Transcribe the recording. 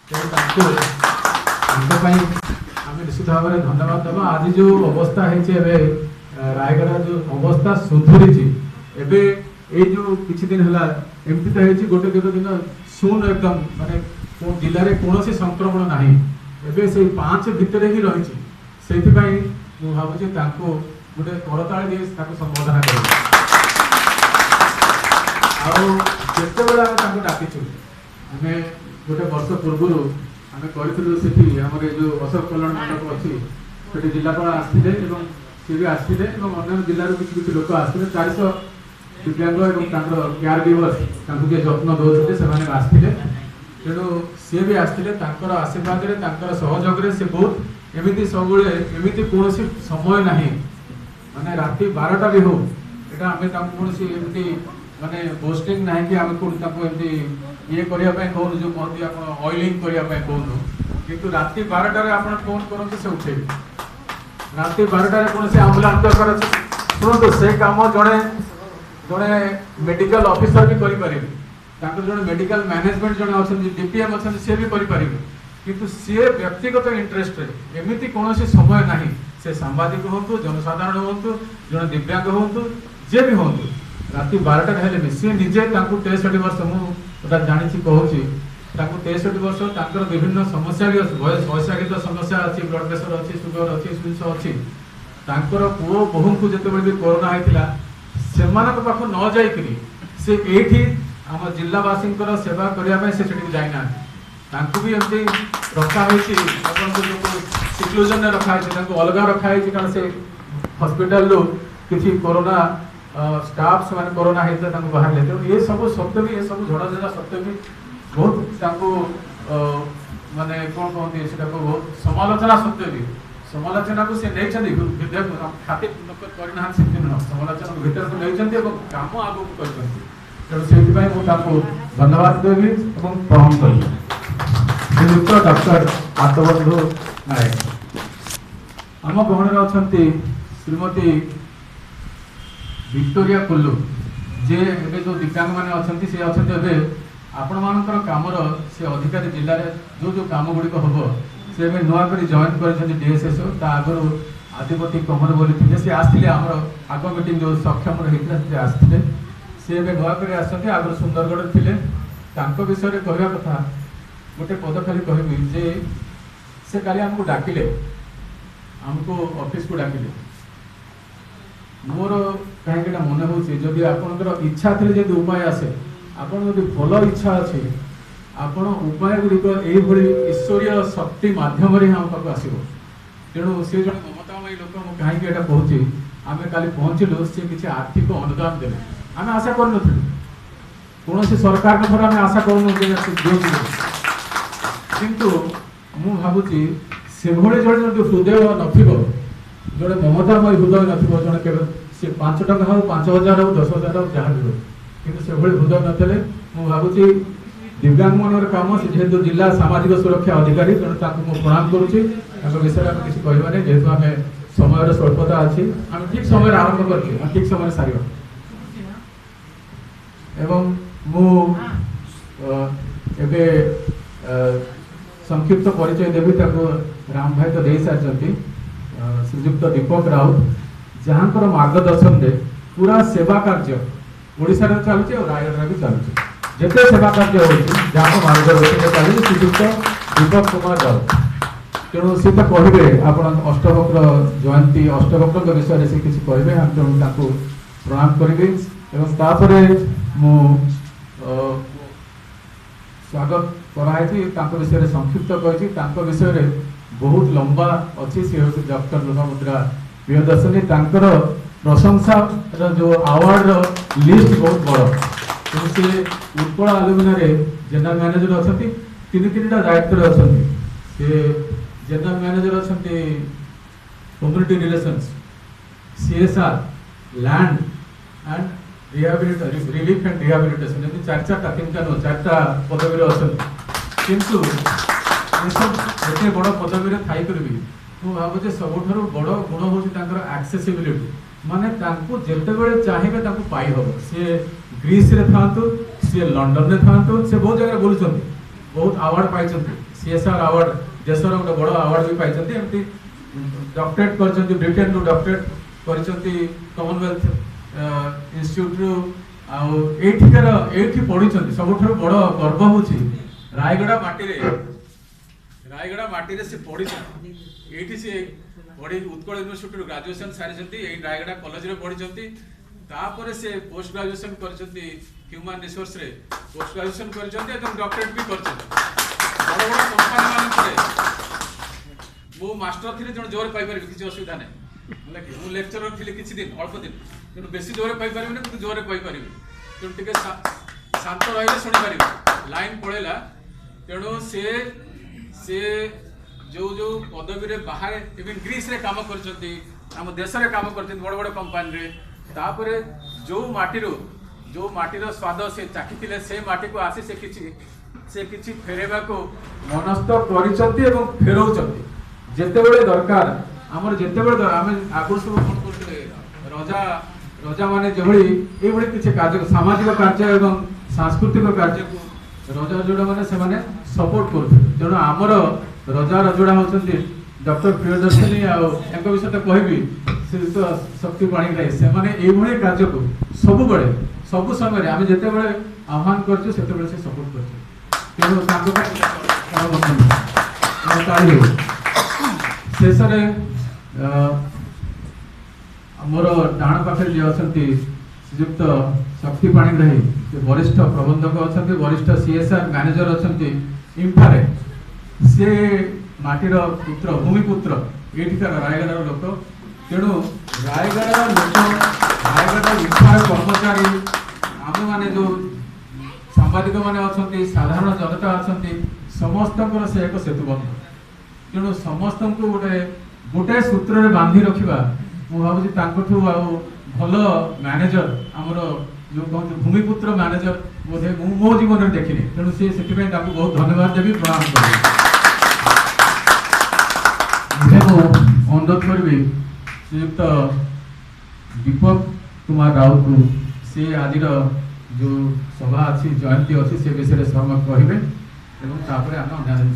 आम निश्चित भाव में धन्यवाद देवा। आज जो अवस्था है रायगड़ा जो अवस्था सुधुरी एबे जो किछि दिन हला एमती तो है गोटे दुई दिन शून्य एकदम माने जिले में कौन संक्रमण ना एबे से 5 भितर ही रही से भावुँ गोटे करताल दिए संबोधना कर डाकिचु आम गोटे वर्ष पूर्व आम करूँ जो अशोक कल्याण मंडप अच्छी जिलापाल आसते सी भी आसते अन्य जिलार किसी लोक आसते 400 दिव्यांग और केयर गिवर्स जी जत्न दौते से आसते तेणु सी भी आसते आशीर्वाद सहयोग से बहुत एमती सब एमती कौन समय ना माने राति 12टा भी हो एटा आमे कौन एमती माने पोस्टिंग ना कि आम एमती ये करने कहूँ जो कहते आप ऑयलिंग करने कहूँ किंतु राति 12टार आप फोन करते से उठे राति 12टार कौन से आम्बुलांस दरकार शुणु से कम जड़े जड़े मेडिकल ऑफिसर भी करें जो मेडिकल मैनेजमेंट जड़े अच्छा डीपीएम अच्छा सी भी करें किंतु सी व्यक्तिगत इंटरेस्ट एमती कौन समय ना से सांबादिक हूँ जनसाधारण हूँ जो दिव्यांग हूँ जे भी हूँ राति 12टा हेले सी निजे 63 वर्ष मुझे जानी कहूँ 63 वर्ष विभिन्न समस्या भी अच्छी वैशाखित समस्या अच्छी ब्लड प्रेशर अच्छी सुगर अच्छी स्विंस अच्छी पुओ बोहू को जिते भी कोरोना होता से पाख न जाकि से ये आम जिलावासी सेवा करने से जाना भी एमती रखाई सिक्लूजन रखाई अलग रखाई कारण से हॉस्पिटल किसी कोरोना स्टाफ से कोरोना होता बाहर ले तेणु ये सब सत्य भी ये सब झड़ा झड़ा सत्य भी बहुत माने कौन कहते हैं बहुत समालोचना सत्य भी समालोचना को सी नहीं खातिर करना समालोचना भीतर को नहीं कम आगे कर तेणु से धन्यवाद देवी और प्रणाम करी डॉक्टर आत्मबंधु नायक आम गहण अच्छा श्रीमती विक्टोरिया कुल्लू जे एबे जो दिव्यांग मैंने अच्छा सी अच्छा आपण मानकर कामर से अधिकारी जिले में जो जो काम गुड़िक हम से नुआ कर जॉइन कर डीएसएसओ आगु आदिपति कमर बोली सी आसते आम आग मीटिंग जो सक्षम होता आसते सी नुआ कर आगु सुंदरगढ़ थे विषय कहवा कथा गोटे पद खाली कहबी जे से काली आमको डाकिले आमको ऑफिस को डाकिले मोर कहीं मन हो आपंकर इच्छा थी जब उपाय आसे आपन जो भल इच्छा अच्छे आपण उपाय गुड़िक ये ईश्वरीय शक्ति मध्यम हम पाक आसो तेणु सी जो ममतामयी लोक मुझे कहीं कहूँ आम काली पहुँचलु सी किसी आर्थिक अनुदान देवे आम आशा करूँ कौन सरकार ठार आम आशा करूँ किंतु मु भावुची से जो हृदय नथिबो जो ममतामय हृदय नथिबो जने के से 5 टका हो 5000 हो 10000 हो जहाँ भी हो किंतु से हृदय नथले मु भावुची दिव्यांग मनर काम से जेहेतु जिला सामाजिक सुरक्षा अधिकारी तेणु मु प्रणाम करुच्ची विषय में किसी कहवा नहीं जेहेतु आम समय स्वल्पता अच्छी आम ठीक समय आरंभ कर ठीक समय सार एवं मुझे संक्षिप्त परिचय देवी राम भाई तो दे सारी श्रीजुक्त दीपक राउत जहाँ मार्गदर्शन दे पूरा सेवा कार्य ओडिशा रे चलुचे और रायगढ़ भी चलुचे जिते सेवा कार्य होती जहाँ मार्गदर्शन चलुचे श्रीजुक्त दीपक कुमार राउत तेणु सी तो कहे आप अष्टवक्र जयंती अष्टवक्र विषय से किसी कहे हम तेणु प्रणाम करी मु स्वागत कराई विषय संक्षिप्त कही विषय बहुत लंबा अच्छी सी हूँ डॉक्टर लोहामुद्रा प्रियदर्शनी प्रशंसा जो अवार्ड लिस्ट बहुत बड़ सी उत्कल आलुमिना जनरल मैनेजर अच्छा तीन दायित्व अच्छा जनरल मैनेजर अच्छा community relations CSR land and relief and rehabilitation ये 4-4टा 3टा नो 4टा पदवी अच्छा किंतु एते बड़ पदवी थी मुझे भावे सबुठ बड़ गुण हूँ एक्सेसिबिलिटी माने जिते चाहिए पाई हम सी ग्रीस रे था सी लंडन रे था से बहुत जगह बोलुं बहुत अवार्ड पाई CSR अवार्ड देशर गोटे बड़ अवार्ड भी पाई एमती डॉक्टरेट कर ब्रिटेन रु डॉक्टरेट कर कॉमनवेल्थ इंस्टीट्यूट रु आठिकार एठी पढ़ी सबुठ बड़ गर्व हूँ रायगड़ा माटी से पढ़ी ये सी पढ़ी उत्कल यूनिवर्सिटी ग्रेजुएशन सारी रायगड़ा कॉलेज रे पढ़ी तापर से पोस्ट ग्रेजुएशन कर ह्यूमन रिसोर्स रे पोस्ट ग्रेजुएशन कर डॉक्टरेट भी कर बड़ बड़ कंपनी मान मु मास्टर थी जो जोर पाई किसी असुविधा नहीं मु लेक्चरर थी किसी दिन अल्प दिन तेणु बेसी जोर पाई कि जोर पाई तेणु टे शांत रही शुणी पार लाइन पड़ेगा तेणु से जो जो पदवी रे बाहर इवन ग्रीस रे काम कर देश रे काम कर बड़ बड़ कंपनी रे तापर जो माटीर स्वाद से चाखी से माटी को आसी से किछि फेरेबा को मनस्थ करिसंती एवं फेरौचंती जेतेबेले दरकार हमर जेतेबेले आमे आगु सब कोन करते रजा माने जेभली एभली किछि कार्य सामाजिक कार्य एवं सांस्कृतिक कार्य को रजा जोड़ा माने से माने सपोर्ट करथे तेणु आमर रजा रजोड़ा होचंती डॉक्टर प्रियदर्शनी आ विषय तो कहबी श्रीयुक्त शक्ति पाणिग्राही से माने एभली कार्य को सब बड़े सब समय आमे जेतेबेले आह्वान करछु सेतेबेले से सपोर्ट करछु तेणु शेष मोर डाण पाखे जी अच्छा श्रीयुक्त शक्ति पाणिग्राही वरिष्ठ प्रबंधक अच्छा वरिष्ठ CSR मैनेजर अच्छा इम्फारे सी माटीर पुत्र भूमिपुत्र एठिकार रायगढ़ लोक तेणु रायगढ़ लोक रायगढ़ इम्फार कर्मचारी आम मैंने जो सांबादिक मैंने अच्छा साधारण जनता अच्छा समस्त से एक सेतुबंध तेणु समस्त को गोटे सूत्र में बांधि रखा मुझे भल मैनेजर आमर जो कहते भूमिपुत्र मैनेजर बोधे मो जीवन में देखनी तेणु सी बहुत धन्यवाद देवी प्रणाम करी अनुरोध करी श्रीयुक्त दीपक कुमार राउत को सी आज जो सभा अच्छी जयंती अच्छी से विषय में कहे आम अन्य जिन